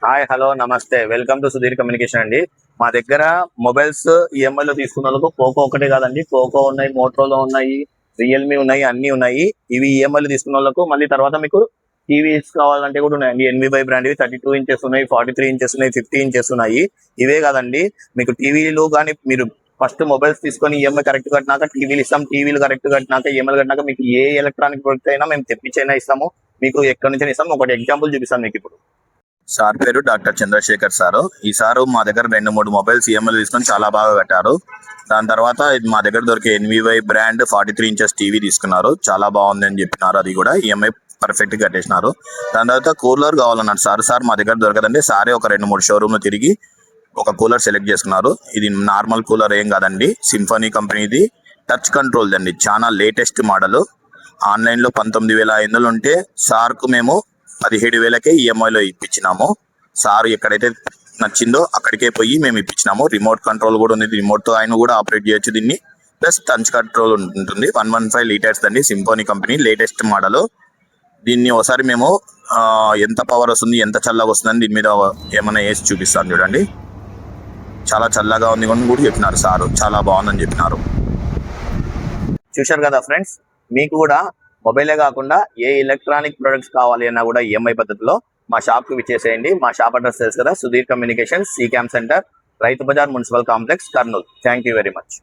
Hi hello నమస్తే welcome to Sudheer communication అండి. మా దగ్గర మొబైల్స్ ఈఎంఐలో తీసుకున్న వాళ్ళకు పోకో ఒకటే కాదండి, పోకో ఉన్నాయి, మోటోలో ఉన్నాయి, రియల్మీ ఉన్నాయి, అన్ని ఉన్నాయి. ఇవి ఈఎంఐలో తీసుకున్న వాళ్ళకు మళ్ళీ తర్వాత మీకు టీవీస్ కావాలంటే కూడా ఉన్నాయండి. ఎన్వీబై బ్రాండ్ 32 ఇంచెస్ ఉన్నాయి, 43 ఇంచెస్ ఉన్నాయి, 50 ఇంచెస్ ఉన్నాయి. ఇవే కాదండి, మీకు టీవీలు కానీ మీరు ఫస్ట్ మొబైల్స్ తీసుకొని ఈఎంఐ కరెక్ట్ కట్టినాక టీవీలు ఇస్తాం, టీవీలు కరెక్ట్ కట్టినాక ఈఎంఐలు కట్టినాక మీకు ఏ ఎలక్ట్రానిక్ ప్రొడక్ట్ అయినా మేము తెప్పించైనా ఇస్తాము. మీకు ఎక్కడి నుంచి ఇస్తాము ఒకటి ఎగ్జాంపుల్ చూపిస్తాను మీకు ఇప్పుడు. సార్ పేరు డాక్టర్ చంద్రశేఖర్ సారు. ఈ సారు మా దగ్గర 2-3 మొబైల్స్ ఈఎంఐలు తీసుకొని చాలా బాగా కట్టారు. దాని తర్వాత మా దగ్గర దొరికే ఎన్వీవై బ్రాండ్ 43 ఇంచెస్ టీవీ తీసుకున్నారు. చాలా బాగుంది అని చెప్పినారు. అది కూడా ఈఎంఐ పర్ఫెక్ట్ గా కట్టేసినారు. దాని తర్వాత కూలర్ కావాలన్నారు సార్ మా దగ్గర దొరకదండి. సారే ఒక 2-3 షోరూమ్లు తిరిగి ఒక కూలర్ సెలెక్ట్ చేసుకున్నారు. ఇది నార్మల్ కూలర్ ఏం కాదండి, సింఫనీ కంపెనీది టచ్ కంట్రోల్ అండి. చాలా లేటెస్ట్ మోడల్. ఆన్లైన్లో 19,500 ఉంటే సార్కు మేము 17,000కే ఈఎంఐలో ఇప్పించినాము. సార్ ఎక్కడైతే నచ్చిందో అక్కడికే పోయి మేము ఇప్పించినాము. రిమోట్ కంట్రోల్ కూడా ఉంది, రిమోట్తో ఆయన కూడా ఆపరేట్ చేయొచ్చు దీన్ని. ప్లస్ టచ్ కంట్రోల్ ఉంటుంది. 115 లీటర్స్ అండి, సింఫనీ కంపెనీ లేటెస్ట్ మోడల్. దీన్ని ఒకసారి మేము ఎంత పవర్ వస్తుంది, ఎంత చల్లగా వస్తుందని దీని మీద ఏమైనా వేసి చూపిస్తాను చూడండి. చాలా చల్లగా ఉంది అని కూడా చెప్పినారు సారు. చాలా బాగుందని చెప్పినారు. చూశారు కదా ఫ్రెండ్స్, మీకు కూడా మొబైలే కాకుండా ఏ ఎలక్ట్రానిక్ ప్రొడక్ట్స్ కావాలి అన్నా కూడా ఈఎంఐ పద్ధతిలో మా షాప్ కి విచ్చేసేయండి. మా షాప్ అడ్రస్ తెలుసు కదా, Sudheer communication, C camp centre, Rythu Bazar, municipal complex, Kurnool. Thank you very much.